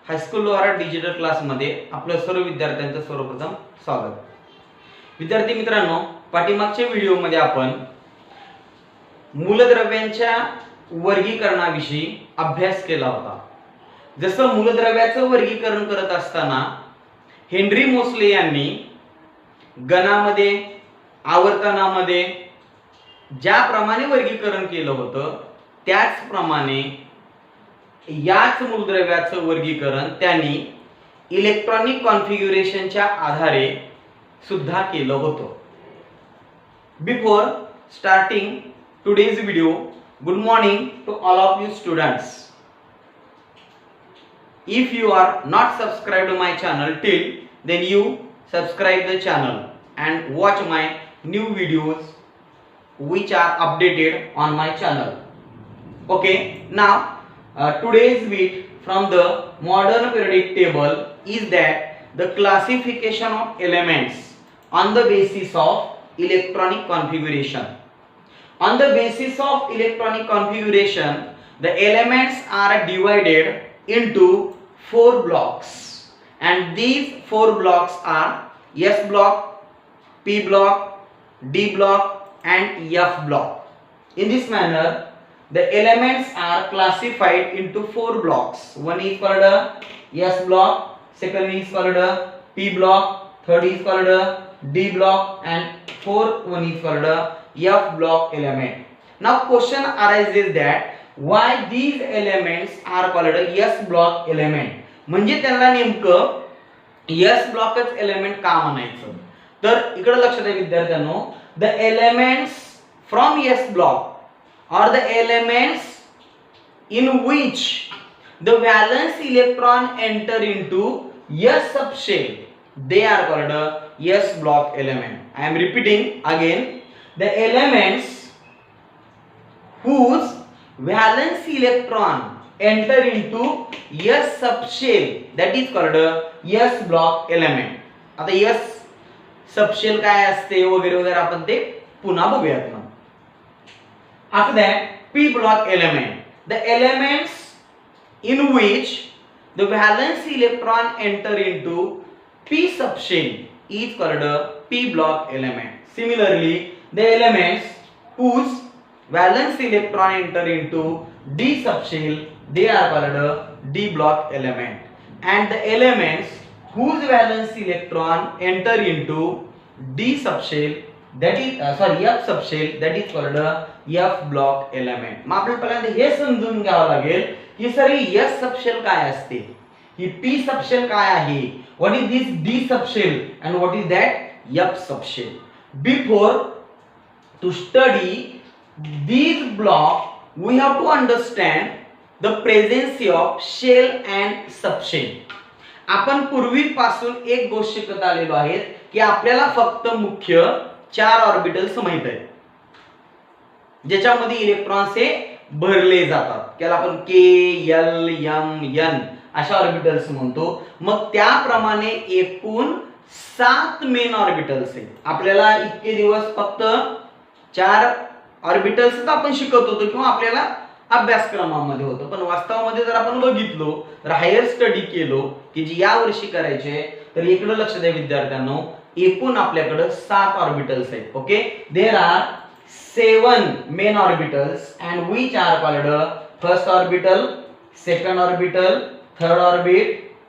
High school Lohara digital क्लासमध्ये आपलं सर्व विद्यार्थ्यांचं सर्वप्रथम स्वागत. विद्यार्थी मित्रांनो, पाठीमागच्या व्हिडिओमध्ये आपण मूलद्रव्यांच्या वर्गीकरणाविषयी अभ्यास केला होता. जसं मूलद्रव्याचं वर्गीकरण करत असताना हेनरी मोसले यांनी गणामध्ये, आवर्तनामध्ये ज्याप्रमाणे वर्गीकरण केलं होतं त्याचप्रमाणे याच मूलद्रव्याचं वर्गीकरण त्यांनी इलेक्ट्रॉनिक कॉन्फिगरेशनच्या आधारे सुद्धा केलं होतं. Before starting today's video, good morning to all of you students. If you are not subscribed to my channel till, then you subscribe the channel and watch my new videos which are updated on my channel. Okay, now today's bit from the modern periodic table is that the classification of elements on the basis of electronic configuration. On the basis of electronic configuration, the elements are divided into 4 blocks, and these 4 blocks are S block, P block, D block and F block. In this manner, the elements are classified into 4 blocks. One is called a S block, second is called a P block, third is called a D block and fourth one is called a F block element. Now question arises that why these elements are called a S block element. म्हणजे त्याला नेमकं S blockच element का म्हणायचं? तर इकडे लक्ष द्या विद्यार्थ्यांनो, the elements from S block are the elements in which the valence electron enter into S subshell. They are called a S block element. I am repeating again, the elements whose valence electron enter into S subshell, that is called a S block element. आता S subshell काय असते वगैरे वगैरे आपण ते पुन्हा बघूयात ना. After that, P block element, the elements in which the valence electron enter into P subshell is called a P block element. Similarly, the elements whose valence electron enter into D subshell, they are called a D block element. And the elements whose valence electron enter into D subshell, that is F subshell, that is called a F block element. मग आपल्याला पहिल्यांदा हे समजून घ्यावं लागेल की sir S subshell काय असते, ही P subshell काय आहे, what is this D subshell and what is that F subshell. Before to study these blocks, we have to understand the presence of shell and subshell. आपण पूर्वीपासून एक गोष्ट शिकत आलेलो आहे की आपल्याला फक्त मुख्य 4 ऑर्बिटल्स माहित आहेत ज्याच्यामध्ये इलेक्ट्रॉन्स हे भरले जातात. त्याला आपण K, L, M, N अशा ऑर्बिटल्स म्हणतो. मग त्याप्रमाणे एकूण 7 मेन ऑर्बिटल्स आहेत. आपल्याला इतके दिवस फक्त 4 ऑर्बिटल्स आपण शिकत होतो किंवा आपल्याला अभ्यासक्रमामध्ये होतं, पण वास्तवामध्ये जर आपण बघितलो तर हायर स्टडी केलो की जी या वर्षी करायचे, तर इकडे लक्ष द्या विद्यार्थ्यांनो, एकूण आपल्याकडे 7 ऑर्बिटल्स आहेत. Okay, there are 7 main orbitals and which are called first orbital, second orbital, third orbit,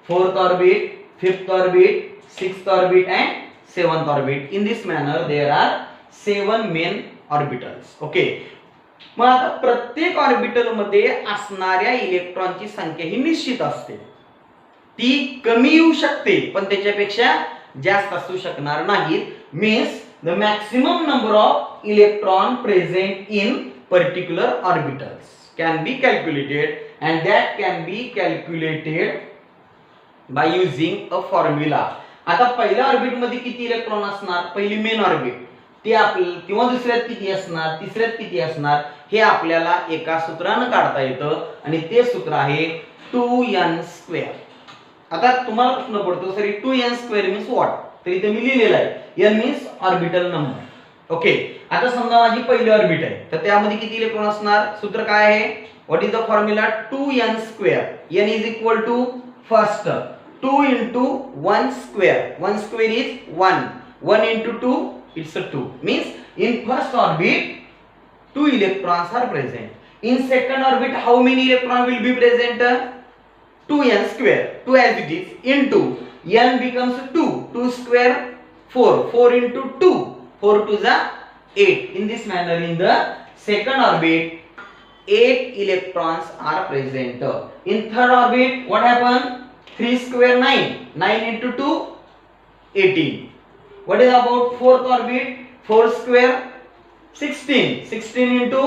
fourth orbit, fifth orbit, sixth orbit and seventh orbit. In this manner there are 7 main orbitals. Okay, मग आता प्रत्येक orbital मध्ये असणाऱ्या इलेक्ट्रॉनची संख्या ही निश्चित असते. ती कमी येऊ शकते पण त्याच्यापेक्षा जास्त असू शकणार नाही. Means the maximum number of electron present in particular orbitals can be calculated, and that can be calculated by using a formula. आता पहिल्या ऑर्बिट मध्ये किती इलेक्ट्रॉन असणार, पहिली मेन ऑर्बिट ते आपल्याला, किंवा दुसऱ्यात किती असणार, तिसऱ्यात किती असणार, हे आपल्याला एका सूत्राने काढता येतं आणि ते सूत्र आहे 2n². आता तुम्हाला प्रश्न पडतो सर 2n² मीन्स व्हॉट, तर इथे मी लिहिलेलं आहे n means orbital number. Okay, आता समजा माझी पहिली ऑर्बिट आहे तर त्यामध्ये किती इलेक्ट्रॉन असणार, सूत्र काय आहे, what is the formula, 2n². n is equal to first 2 into 1 square. 1 square is 1. 1 into 2, it's a 2. Means in first orbit, 2 electrons are present. In second orbit, how many electrons will be present? 2n square. 2 as it is into n becomes 2. 2 square 4. 4 into 2. 4 to the 8. In this manner, in the second orbit, 8 electrons are present. In third orbit, what happened? 3 square 9. 9 into 2, 18. What is about fourth orbit? 4 square 16. 16 into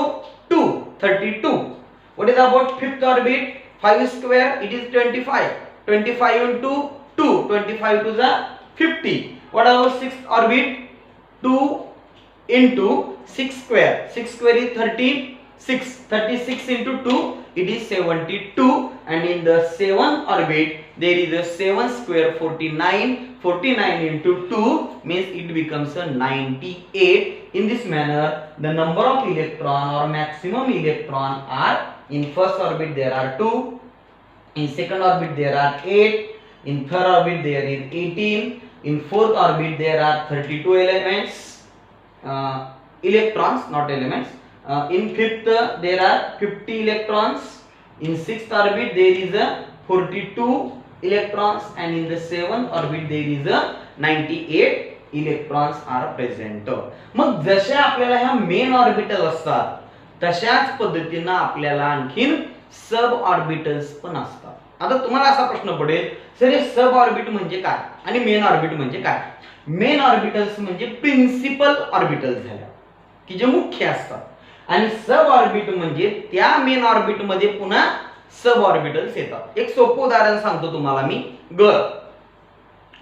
2, 32. What is about fifth orbit? 5 square, it is 25. 25 into 2, 25 to the 50. What about sixth orbit? 2 into 6 square. 6 square is 36. 36 into 2, it is 72. And in the seventh orbit, there is a 7 square 49. 49 into 2 means it becomes a 98. In this manner, the number of electron or maximum electron are in first orbit there are 2. In second orbit there are 8. In third orbit there is 18. In fourth orbit there are 32 elements. Electrons, not elements. In fifth there are 50 electrons. In sixth orbit there is a 42 electrons, and in the seventh orbit there is a 98 electrons are present. मग जशा आपल्याला ह्या main orbital असतात तशाच पद्धतीने आपल्याला आणखीन sub orbitals पण असतात. आता तुम्हाला असा प्रश्न पडेल, सर हे सब ऑर्बिट म्हणजे काय आणि मेन ऑर्बिट म्हणजे काय? मेन ऑर्बिटल्स म्हणजे प्रिन्सिपल ऑर्बिटल्स झाल्या की जे मुख्य असतात, आणि सब ऑर्बिट म्हणजे त्या मेन ऑर्बिट मध्ये पुन्हा सब ऑर्बिटल्स येतात. एक सोपं उदाहरण सांगतो तुम्हाला मी. घर.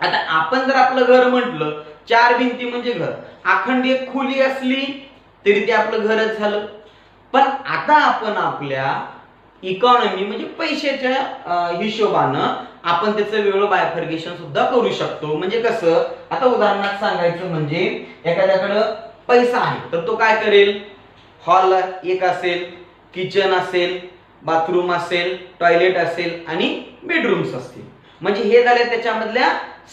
आता आपण जर आपलं घर म्हटलं, चार भिंती म्हणजे घर, अखंड एक खोली असली तरी ते आपलं घरच झालं. पण आता आपण आपल्या इकॉनॉमी म्हणजे पैशाच्या हिशोबानं आपण त्याचं वेगळं बायफर्गेशन सुद्धा करू शकतो. म्हणजे कसं, आता उदाहरणार्थ सांगायचं म्हणजे एखाद्याकडं पैसा आहे तर तो काय करेल, हॉल एक असेल, किचन असेल, बाथरूम असेल, टॉयलेट असेल आणि बेडरूम्स असतील. म्हणजे हे झाले त्याच्यामधल्या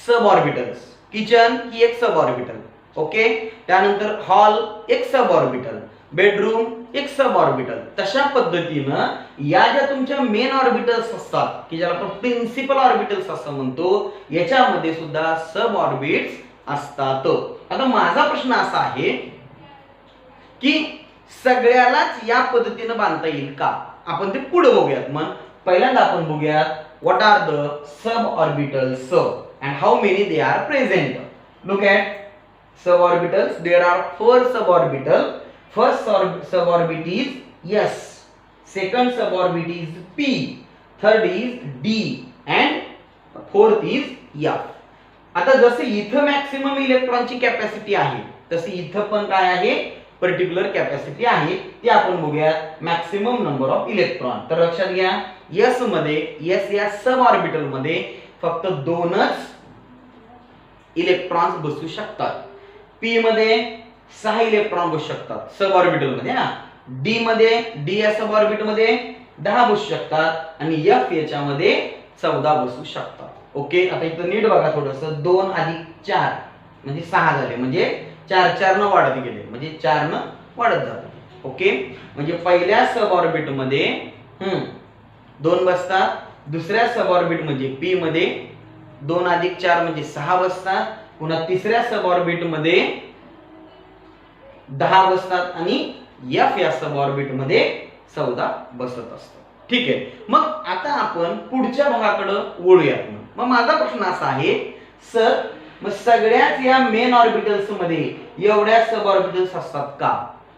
सब ऑर्बिटल्स. किचन ही एक सब ऑर्बिटल, ओके. त्यानंतर हॉल एक सब ऑर्बिटल, बेडरूम एक सब ऑर्बिटल. तशा पद्धतीनं या ज्या तुमच्या मेन ऑर्बिटल्स असतात की ज्याला आपण प्रिन्सिपल ऑर्बिटल्स असं म्हणतो, याच्यामध्ये सुद्धा सब ऑर्बिट्स असतात. आता माझा प्रश्न असा आहे की सगळ्यालाच या पद्धतीनं बांधता येईल का? आपण ते पुढे बघूयात. मग पहिल्यांदा आपण बघूयात what are the sub orbitals and how many they are present. Look at sub orbitals. There are 4 sub orbital. First sub orbit is S, second sub orbit is P, third is D and fourth is F. आता जसे इथं maximum इलेक्ट्रॉनची capacity आहे तसे इथं पण काय आहे, पर्टिक्युलर कॅपॅसिटी आहे. ती आपण बघूया. Maximum number of electron. तर लक्षात घ्या, S मध्ये, S या सब ऑर्बिटल मध्ये फक्त 2च इलेक्ट्रॉन्स बसू शकतात. P मध्ये 6 इलेक्ट्रॉन बसू शकतात सब ऑर्बिटल मध्ये. D मध्ये, D या सब ऑर्बिट मध्ये 10 बसू शकतात आणि F याच्यामध्ये 14 बसू शकतात. ओके. आता इथं नीट बघा थोडस. 2 अधिक 4 म्हणजे 6 झाले, म्हणजे 4 4 न वाढत गेले, म्हणजे 4 न वाढत जाते. ओके. म्हणजे पहिल्या सब ऑर्बिट मध्ये 2 बसतात. दुसऱ्या सब ऑर्बिट म्हणजे P मध्ये 2 अधिक 4 म्हणजे 6 बसतात. पुन्हा तिसऱ्या सब ऑर्बिट मध्ये 10 बसतात आणि F या सब ऑर्बिट मध्ये 14 बसत असतात. ठीक आहे. मग आता आपण पुढच्या भागाकडे वळूयात. मग माझा प्रश्न असा आहे, सर मग सगळ्याच या मेन ऑर्बिटल्स मध्ये एवढ्या सब ऑर्बिटल्स असतात का?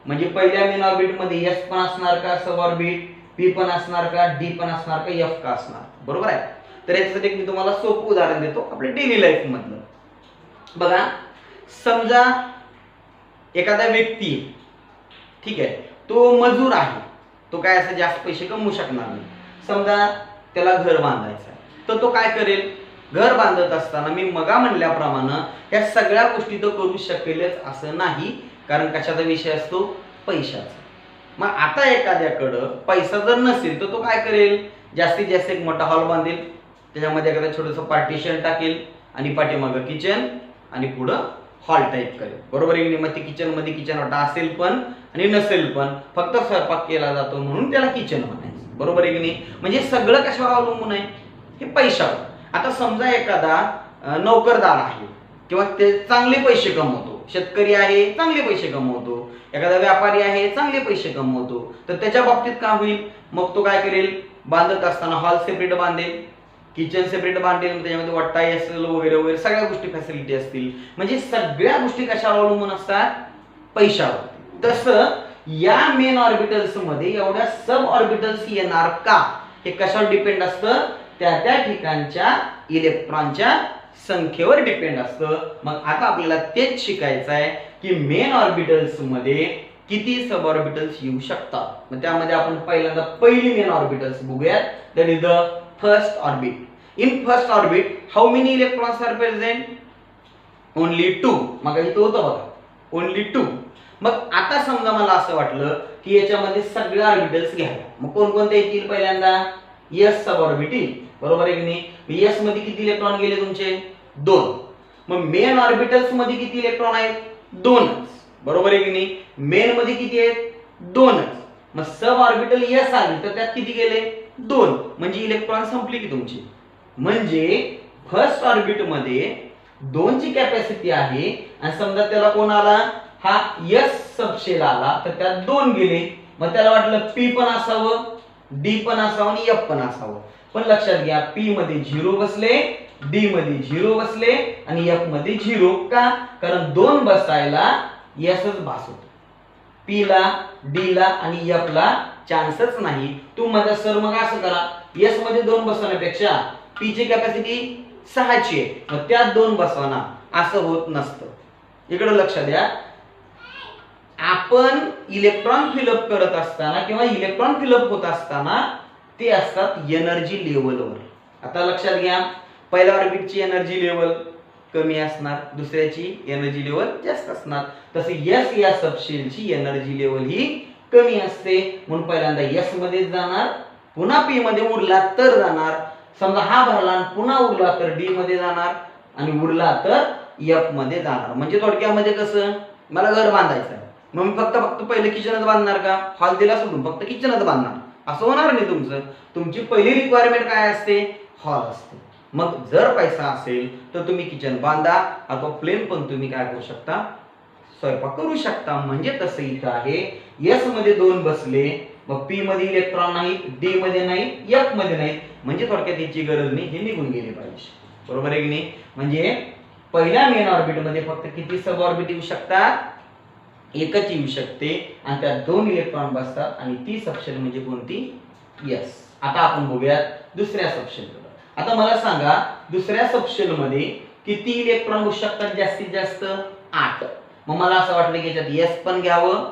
म्हणजे पहिल्या मेन ऑर्बिट मध्ये S पण असणार का सब ऑर्बिट, P पण असणार का, D पण असणार का, F का असणार? बरोबर आहे. तर याच्यासाठी मी तुम्हाला सोपं उदाहरण देतो आपल्या डेली लाईफ मधलं. बघा, समजा एखादा व्यक्ती, ठीक आहे, तो मजूर आहे, तो काय असं जास्त पैसे कमवू शकणार नाही. समजा त्याला घर बांधायचं आहे, तर तो काय करेल, घर बांधत असताना मी मगा म्हणल्याप्रमाणे या सगळ्या गोष्टी तो करू शकेलच असं नाही, कारण कशाचा विषय असतो, पैशाचा. मग आता एखाद्याकडं पैसा जर नसेल तर तो काय करेल, जास्तीत जास्त एक मोठा हॉल बांधेल, त्याच्यामध्ये एखादा छोटंसं पार्टिशन टाकेल आणि पाठीमागं किचन आणि पुढं हॉल टाईप करेल, बरोबर आहे की नाही? मग ते किचन मध्ये किचन वाटा असेल पण आणि नसेल पण, फक्त स्वयंपाक केला जातो म्हणून त्याला किचन म्हणायचं, बरोबर आहे की नाही? म्हणजे सगळं कशावर अवलंबून आहे? हे पैशावर. आता समजा एखादा नोकरदार आहे किंवा ते चांगले पैसे कमवतो, शेतकरी आहे चांगले पैसे कमवतो, एखादा व्यापारी आहे चांगले पैसे कमवतो, तर त्याच्या बाबतीत काय होईल? मग तो काय करेल? बांधत असताना हॉल सेपरेट बांधेल, किचन सेपरेट बांधेल, त्याच्यामध्ये वट्टाई असेल वगैरे वगैरे सगळ्या गोष्टी फॅसिलिटी असतील. म्हणजे सगळ्या गोष्टी कशावर अवलंबून असतात? पैशावर. तसं या मेन ऑर्बिटल्स मध्ये एवढ्या सब ऑर्बिटल्स येणार का? हे कशावर डिपेंड असतं? त्या ठिकाणच्या इलेक्ट्रॉनच्या संख्येवर डिपेंड असतं. मग आता आपल्याला तेच शिकायचं आहे की मेन ऑर्बिटल्स मध्ये किती सब ऑर्बिटल्स येऊ शकतात. मग त्यामध्ये आपण पहिल्यांदा पहिली मेन ऑर्बिटल्स बघूयात. That is the first orbit. In first orbit how many electrons are present? Only 2. मग इथं होतं बघा, ओनली 2. मग आता समजा मला असं वाटलं की याच्यामध्ये सगळे ऑर्बिटल्स घ्यावे, मग कोणकोणते येतील? पहिल्यांदा एस सब ऑर्बिट येईल, बरोबर आहे की नाही? एस मध्ये किती इलेक्ट्रॉन गेले तुमचे? 2. मग मेन ऑर्बिटल्स मध्ये किती इलेक्ट्रॉन आहेत? 2च, बरोबर आहे की नाही? मेन मध्ये किती आहेत? 2च. मग सब ऑर्बिटल एस आली तर त्यात किती गेले? 2. म्हणजे इलेक्ट्रॉन संपली की तुमची. म्हणजे फर्स्ट ऑर्बिट मध्ये 2 ची कॅपॅसिटी आहे आणि समजा त्याला कोण आला? हा एस सबशेल आला तर त्यात 2 गेले. मग त्याला वाटलं पी पण असावं, डी पण असावं आणि एफ पण असावं. पण लक्षात घ्या, पी मध्ये 0 बसले, डी मध्ये 0 बसले आणि एफ मध्ये 0. का? कारण 2 बसायला एसच भास होतो. पी ला, डी ला आणि एफ ला चान्सच नाही. तू माझा सर मग असं करा, एस मध्ये 2 बसवण्यापेक्षा पी ची कॅपॅसिटी 6 ची आहे, मग त्यात 2 बसवणार, असं होत नसतं. इकडे लक्ष द्या, आपण इलेक्ट्रॉन फिलअप करत असताना किंवा इलेक्ट्रॉन फिलअप होत असताना ते असतात एनर्जी लेवलवर. आता लक्षात घ्या, पहिल्या ऑर्बिटची एनर्जी लेवल कमी असणार, दुसऱ्याची एनर्जी लेवल जास्त असणार. तसे एस या सबशेलची एनर्जी लेवल ही कमी असते, म्हणून पहिल्यांदा एस मध्ये जाणार, पुन्हा पी मध्ये उरला तर जाणार. समजा हा भरला पुन्हा उरला तर डी मध्ये जाणार आणि उरला तर एफ मध्ये जाणार. म्हणजे थोडक्यामध्ये कसं, मला घर बांधायचं आहे, मग मी फक्त पहिले किचनच बांधणार का? हॉल दिला सोडून फक्त किचनच बांधणार, असं होणार नाही तुमचं. तुमची पहिली रिक्वायरमेंट काय असते? हॉल असते. मग जर पैसा असेल तर तुम्ही किचन बांधा, अथवा प्लेन पण तुम्ही काय करू शकता? स्वयंपाक करू शकता. म्हणजे तसं इथं आहे, एस मध्ये 2 बसले, मग पी मध्ये इलेक्ट्रॉन नाही, डी मध्ये नाही, एफ मध्ये नाही, म्हणजे थोडक्यात याची गरज नाही, हे निघून गेले पाहिजे, बरोबर आहे की नाही? म्हणजे पहिल्या मेन ऑर्बिट मध्ये फक्त किती सब ऑर्बिट येऊ शकतात? एकच येऊ शकते आणि त्यात 2 इलेक्ट्रॉन बसतात आणि ती सबशेल म्हणजे कोणती? एस. आता आपण बघूयात दुसऱ्या सबशेलकडे. आता मला सांगा, दुसऱ्या सबशेल मध्ये किती इलेक्ट्रॉन बसू शकतात जास्तीत जास्त? 8. मग मला असं वाटलं की याच्यात एस पण घ्यावं,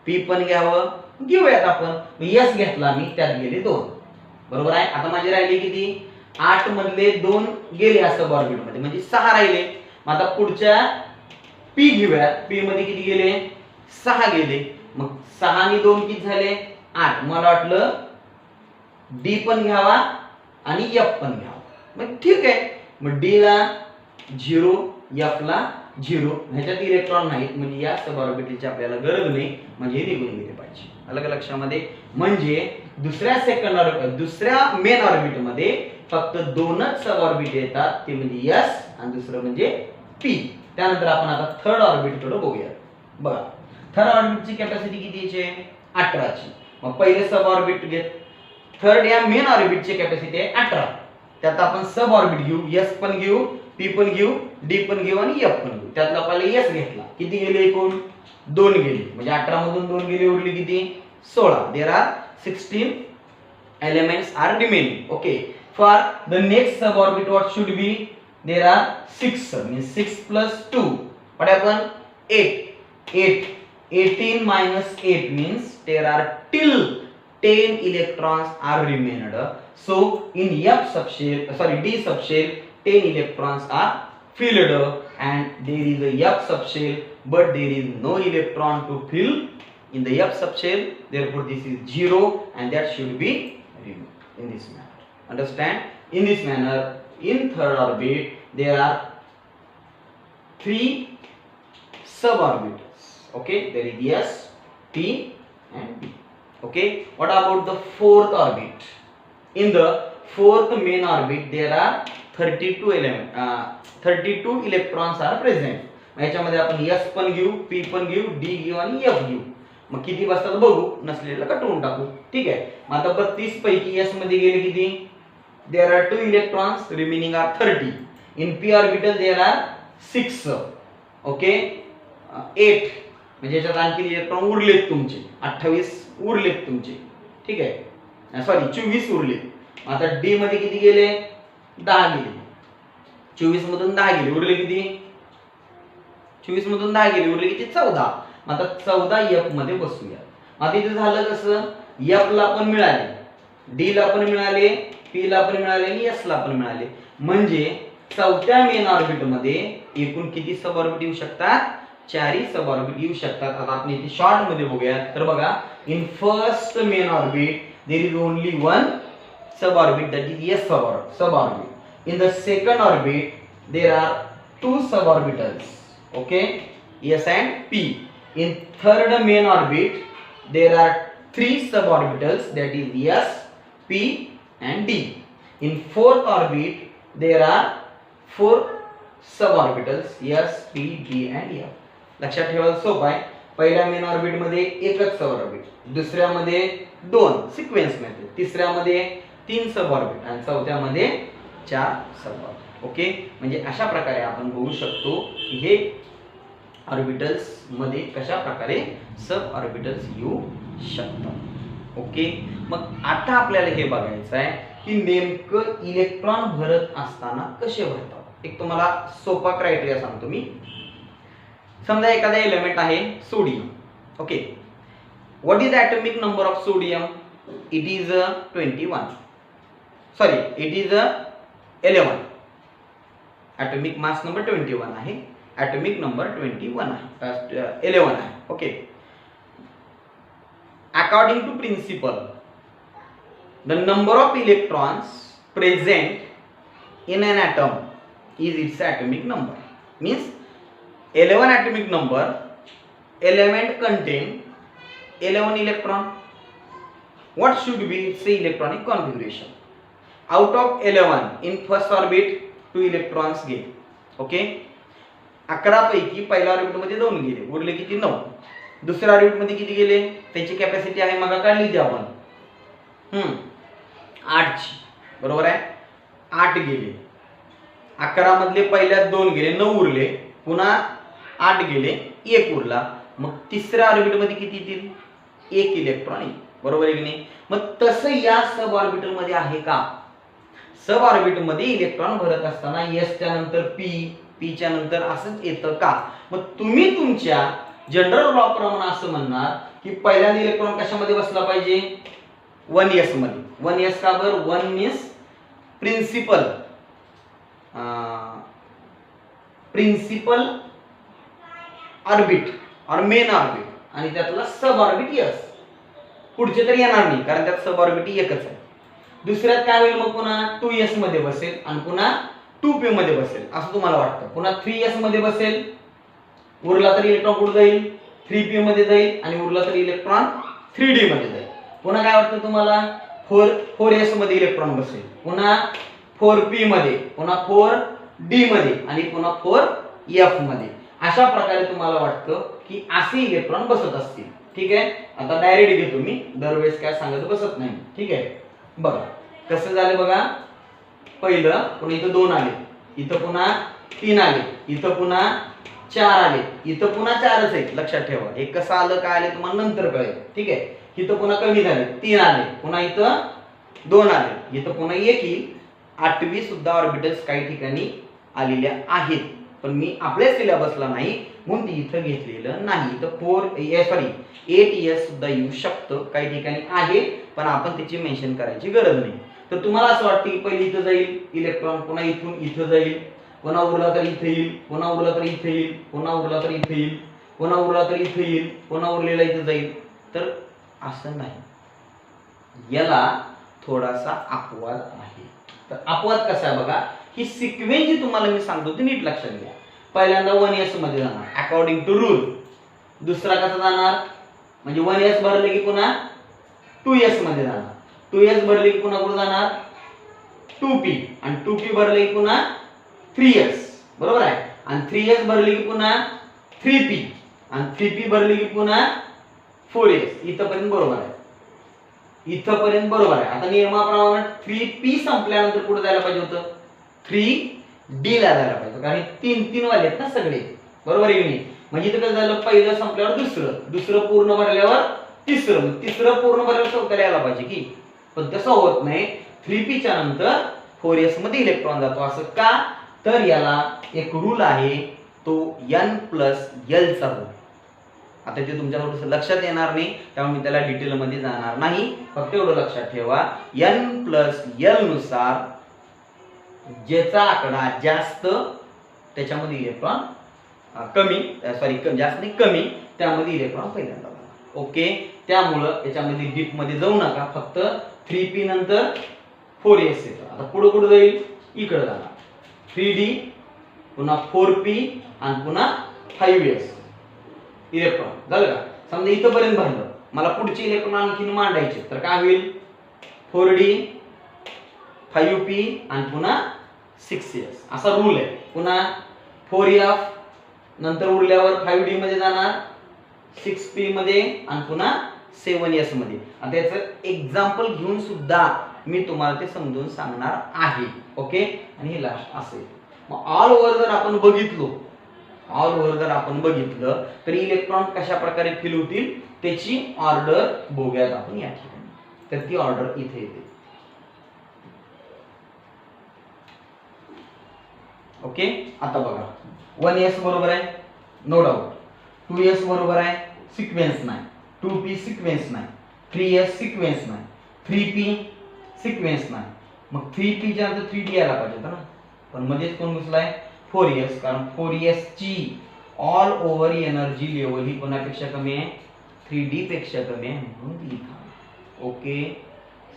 पी पण घ्यावं, घेऊयात आपण. एस घेतला मी, त्यात गेले 2, बरोबर आहे? आता माझे राहिले किती? 8 मधले 2 गेले असं ऑर्बिट मध्ये, म्हणजे 6 राहिले. मग आता पुढच्या पी घेऊयात, पी मध्ये किती गेले? 6 गेले. मग 6 आणि 2 किती झाले? 8. मला वाटलं डी पण घ्यावा आणि एफ पण घ्यावा. मग ठीक आहे, मग डी ला 0, एफ ला 0, ह्याच्यात इलेक्ट्रॉन नाहीत, म्हणजे या सब ऑर्बिटलची आपल्याला गरज नाही, म्हणजे निघून गेले पाहिजे. आलं का लक्षामध्ये? म्हणजे दुसऱ्या मेन ऑर्बिट मध्ये फक्त 2च सब ऑर्बिट येतात, ते म्हणजे एस आणि दुसरं म्हणजे पी. त्यानंतर आपण आता थर्ड ऑर्बिट कडे बघूया. बघा, थर्ड ऑर्बिटची कॅपॅसिटी कितीची आहे? 18 ची. मग पहिले सब ऑर्बिट घेत, थर्ड या मेन ऑर्बिटची कॅपॅसिटी आहे 18. त्यात आपण सब ऑर्बिट घेऊ, एस पण घेऊ, पी पण घेऊ, डी पण घेऊ आणि एफ पण घेऊ. त्यातला आपल्याला एस घेतला, किती गेले एकूण? 2 गेले. म्हणजे 18 मधून 2 गेले, उरले किती? 16. There are 16 elements are remaining. Okay, for the next suborbit what should be? There are 6, means 6 plus 2, what happen? 8. 18 minus 8 means there are till 10 electrons are remained. So in D subshell 10 electrons are filled and there is a F subshell but there is no electron to fill in the F subshell, therefore this is 0 and that should be removed in this manner. Understand? In this manner, in third orbit, there are 3 suborbitals. Okay, there is S, P, and B. Okay, what about the fourth orbit? In the fourth main orbit, there are 32 electrons are present. याच्यामध्ये आपण S पण घेऊ, P पण घेऊ, D घेऊ आणि F घेऊ. मग किती बसतात बघू, नसलेला कटवून टाकू. ठीक आहे. मग आता 32 पैकी S मध्ये गेले किती? There are 2 electrons, remaining are 30. In p orbital there are 6. Okay, 8 म्हणजे याच्यात आणखी इलेक्ट्रॉन उरलेत तुमचे, 28 उरलेत तुमचे. ठीक आहे, सॉरी 24 उरलेत. आता डी मध्ये किती गेले? 10 गेले. 24 मधून 10 गेले, उरले किती? 24 मधून 10 गेले, उरले किती? 14. आता 14 एफ मध्ये बसूया. आता इथे झालं कसं, एफ ला पण मिळाले, डी ला पण मिळाले, पी ला पण मिळाले आणि एस ला पण मिळाले. म्हणजे चौथ्या मेन ऑर्बिट मध्ये एकूण किती सब ऑर्बिट येऊ शकतात? 4 सब ऑर्बिट येऊ शकतात. आता आपण इथे शॉर्ट मध्ये बघूया. तर बघा, in first main orbit there is only one sub orbit, that is S sub orbit. In the second orbit there are 2 sub orbitals. Okay, S and P. In third main orbit there are 3 sub orbitals, that is S, P and D. In fourth orbit there are 4 suborbitals, S, P, D and F. लक्षात ठेवायला सोपं आहे. पहिल्या main orbit मध्ये एकच सब orbit, दुसऱ्या मध्ये 2 sequence मध्ये, तिसऱ्या मध्ये 3 सब ऑर्बिट आणि चौथ्या मध्ये 4 सब ऑर्बिट. ओके, म्हणजे अशा प्रकारे आपण बघू शकतो की हे ऑर्बिटल्स मध्ये कशा प्रकारे सब ऑर्बिटल्स येऊ शकतात. ओके, मग आता आपल्याला हे बघायचं आहे की नेमकं इलेक्ट्रॉन भरत असताना कसे भरतात. एक तुम्हाला सोपा क्रायटेरिया सांगतो मी. समजा एखादा एलिमेंट आहे sodium. Okay, what is the atomic number of sodium? It is 21. Sorry, it is 11. Atomic mass number 21 आहे, ॲटॉमिक नंबर 21 आहे, 11 आहे. Okay, according to principle, the number of electrons present in an atom is its atomic number. Means 11 atomic number, element contain 11 electron. What should be its electronic configuration? Out of 11 in first orbit 2 electrons get. Okay, 11 पैकी पहिल्या orbit मध्ये 2 गेले, उरले किती? 9. दुसऱ्या orbit मध्ये किती गेले? त्याची कॅपॅसिटी आहे मग काढली ती आपण 8 ची, बरोबर आहे. 8 गेले, 11 मधले पहिल्या 2 गेले, 9 उरले, पुन्हा 8 गेले, 1 उरला. मग तिसऱ्या ऑर्बिट मध्ये किती येतील? 1 इलेक्ट्रॉन येईल, बरोबर आहे की नाही? मग तसं या सब ऑर्बिटल मध्ये आहे का? सब ऑर्बिट मध्ये इलेक्ट्रॉन भरत असताना एस च्या नंतर पी, पी च्या नंतर असंच येतं का? मग तुम्ही तुमच्या जनरल लॉ प्रमाणे असं म्हणणार की पहिल्यांदा इलेक्ट्रॉन कशामध्ये बसला पाहिजे? 1s मध्ये. 1s का बरं? 1 मीन्स प्रिन्सिपल, ऑर्बिट और मेन ऑर्बिट आणि त्यातला सब ऑर्बिट एस. पुढचे तर येणार नाही कारण त्यात सब ऑर्बिट एकच आहे. दुसऱ्यात काय होईल मग? पुन्हा 2s मध्ये बसेल आणि पुन्हा 2p मध्ये बसेल असं तुम्हाला वाटतं. पुन्हा 3s मध्ये बसेल, उरला तर इलेक्ट्रॉन कुठे जाईल? 3p मध्ये जाईल आणि उरला तर इलेक्ट्रॉन 3d मध्ये जाईल. पुन्हा काय वाटतं तुम्हाला? 4s मध्ये इलेक्ट्रॉन बसेल, पुन्हा 4p मध्ये, पुन्हा 4d मध्ये आणि पुन्हा 4f मध्ये. अशा प्रकारे तुम्हाला वाटतं की असे इलेक्ट्रॉन बसत असतील. ठीक आहे, आता डायरेक्ट घेतो मी, दरवेळेस काय सांगत बसत नाही. ठीक आहे, बघा कसं झालं बघा. पहिलं पुन्हा इथं 2 आले, इथं पुन्हा 3 आले, इथं पुन्हा 4 आले, इथं पुन्हा 4च आहेत. लक्षात ठेवा, हे कसं आलं काय आले तुम्हाला नंतर कळेल. ठीक आहे, इथं पुन्हा कमी झाले, 3 आले, पुन्हा इथं 2 आले, इथं पुन्हा 1 येईल. 8वी सुद्धा ऑर्बिटल्स काही ठिकाणी आलेल्या आहेत, पण मी आपल्या सिलेबसला नाही म्हणून ती इथं घेतलेलं नाही. इथं 8s सुद्धा येऊ शकतं, काही ठिकाणी आहे पण आपण त्याची मेन्शन करायची गरज नाही. तर तुम्हाला असं वाटतं की पहिले इथं जाईल इलेक्ट्रॉन, पुन्हा इथून इथं जाईल, पुन्हा उरला तर इथे येईल, पुन्हा उरला तर इथे येईल, पुन्हा उरला तर इथे येईल, पुन्हा उरला तर इथे येईल, पुन्हा उरलेला इथे जाईल. तर असं नाही, याला थोडासा अपवाद आहे. तर अपवाद कसा आहे बघा, ही सिक्वेन्स जी तुम्हाला मी सांगतो ती नीट लक्षात घ्या. पहिल्यांदा 1s मध्ये जाणार अकॉर्डिंग टू रूल. दुसरा कसा जाणार, म्हणजे 1s भरले की पुन्हा 2s मध्ये जाणार. 2s भरले की पुन्हा कुठे जाणार 2p, आणि 2p भरले की पुन्हा 3s, बरोबर आहे. आणि 3s भरले की पुन्हा 3p, आणि 3p भरले की पुन्हा 4s. इथपर्यंत बरोबर आहे, इथपर्यंत बरोबर आहे. आता नियमाप्रमाणे 3p संपल्यानंतर कुठे जायला पाहिजे होतं 3d ला जायला पाहिजे, कारण 3 वाले आहेत ना सगळे, बरोबर आहे की नाही. म्हणजे इथं काय झालं, पहिलं संपल्यावर दुसरं, दुसरं पूर्ण भरल्यावर तिसरं, तिसरं पूर्ण भरल्यावर चौथ्याला यायला पाहिजे की, पण तसं होत नाही. 3p च्या नंतर 4s मध्ये इलेक्ट्रॉन जातो. असं का, तर याला एक रूल आहे, तो n+l चा रूल. आता ते तुमच्या थोडंसं लक्षात येणार नाही, त्यामुळे मी त्याला डिटेल मध्ये जाणार नाही. फक्त एवढं लक्षात ठेवा, n+l नुसार ज्याचा आकडा जास्त त्याच्यामध्ये इलेक्ट्रॉन कमी, जास्त नाही कमी, त्यामध्ये इलेक्ट्रॉन पहिल्यांदा जाणार. ओके, त्यामुळं याच्यामध्ये डीप मध्ये जाऊ नका, फक्त 3p नंतर 4s येतं. आता पुढे कुठे जाईल, इकडे जाणार 3d, पुन्हा 4p, आणि पुन्हा 5s इलेक्ट्रॉन. झालं का. समजा इथपर्यंत भरलं, मला पुढचे इलेक्ट्रॉन आणखीन मांडायचे, तर काय होईल 4d 5p आणि पुन्हा 6s असा रूल आहे. पुन्हा 4f नंतर उरल्यावर 5d मध्ये जाणार, 6p मध्ये, आणि पुन्हा 7s मध्ये. आता याचं एक्झाम्पल घेऊन सुद्धा मी तुम्हाला ते समजून सांगणार आहे. ओके, आणि हे लास्ट असेल. मग ऑल ओव्हर जर आपण बघितलं तर इलेक्ट्रॉन कशा प्रकारे फिल होतील त्याची ऑर्डर बघूयात आपण या ठिकाणी. तर ती ऑर्डर इथे येते. ओके, आता बघा 1s बरोबर आहे, नो डाऊट. 2s बरोबर आहे, सिक्वेन्स नाही. 2p सिक्वेन्स नाही. 3s सिक्वेन्स नाही. 3p सिक्वेन्स नाही. मग 3p च्या नंतर 3d यायला पाहिजे ना, पण मध्येच कोण घुसलाय 4s, कारण 4s ची ऑल ओव्हर एनर्जी लेवल ही कोणापेक्षा कमी आहे 3d पेक्षा कमी आहे, म्हणून लिहा. ओके,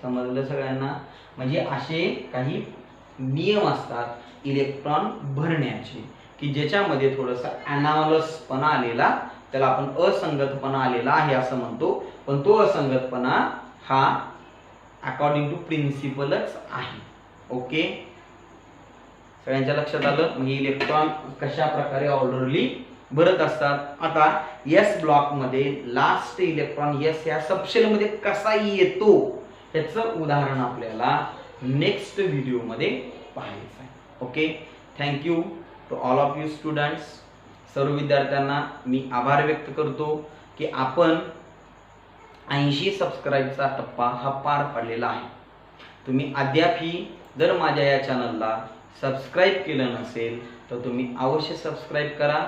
समजलं सगळ्यांना. म्हणजे असे काही नियम असतात इलेक्ट्रॉन भरण्याचे की ज्याच्यामध्ये थोडंसं अनॅमलसपणा आलेला, त्याला आपण असंगतपणा आलेला आहे असं म्हणतो. पण तो असंगतपणा हा अकॉर्डिंग टू प्रिन्सिपलच आहे. ओके, सगळ्यांच्या लक्षात आलं. म्हणजे इलेक्ट्रॉन कशा प्रकारे ऑर्डरली भरत असतात. आता एस ब्लॉक मध्ये लास्ट इलेक्ट्रॉन एस या सबशेल मध्ये कसा येतो याचं उदाहरण आपल्याला नेक्स्ट व्हिडिओ मध्ये पाहायचं आहे. Okay, thank you to all of you students. सर्व विद्यार्थ्यांना मी आभार व्यक्त करतो की आपण 80 सबस्क्राईबचा टप्पा हा पार पडलेला आहे. तुम्ही अद्यापही जर माझ्या या चॅनलला सबस्क्राईब केलं नसेल तर तुम्ही अवश्य सबस्क्राईब करा.